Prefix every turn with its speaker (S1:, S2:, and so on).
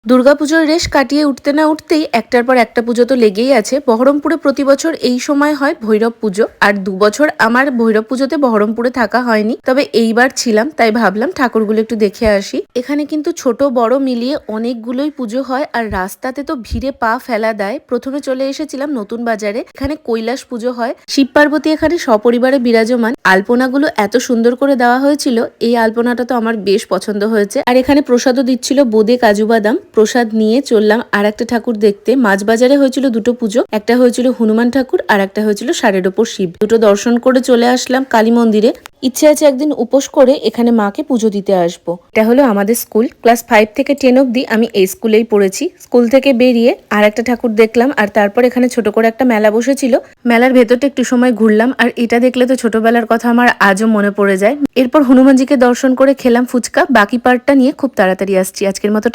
S1: দুর্গাপুজোর রেশ কাটিয়ে উঠতে না উঠতেই একটার পর একটা পুজো তো লেগেই আছে। বহরমপুরে প্রতি বছর এই সময় হয় ভৈরব পুজো, আর 2 বছর আমার ভৈরব পুজোতে বহরমপুরে থাকা হয়নি, তবে এইবার ছিলাম, তাই ভাবলাম ঠাকুরগুলো একটু দেখে আসি। এখানে কিন্তু ছোট বড় মিলিয়ে অনেকগুলোই পুজো হয়, আর রাস্তাতে তো ভিড়ে পা ফেলা দেয়। প্রথমে চলে এসেছিলাম নতুন বাজারে, এখানে কৈলাস পুজো হয়। শিব পার্বতী এখানে সপরিবারে বিরাজমান। আলপনাগুলো এত সুন্দর করে দেওয়া হয়েছিল, এই আলপনাটা তো আমার বেশ পছন্দ হয়েছে। আর এখানে প্রসাদও দিচ্ছিল বোঁদে কাজু বাদাম। প্রসাদ নিয়ে চললাম আর একটা ঠাকুর দেখতে। মাঝবাজারে হয়েছিল দুটো পুজো, একটা হয়েছিল হনুমান ঠাকুর আর একটা হয়েছিল ষাঁড়ের ওপর শিব। দুটো দর্শন করে চলে আসলাম কালী মন্দিরে। ইচ্ছে আছে একদিন উপোস করে এখানে মাকে পুজো দিতে আসবো। এটা হলো আমাদের স্কুল। ক্লাস 5 থেকে 10 অব্দি আমি এই স্কুলেই পড়েছি। স্কুল থেকে বেরিয়ে আর একটা ঠাকুর দেখলাম, আর তারপর এখানে ছোট করে একটা মেলা বসেছিল। মেলার ভেতরটা একটু সময় ঘুরলাম, আর এটা দেখলে তো ছোটবেলার কথা আমার আজও মনে পড়ে যায়। এরপর হনুমানজিকে দর্শন করে খেলাম ফুচকা। বাকি পার্টটা নিয়ে খুব তাড়াতাড়ি আসছি। আজকের মতো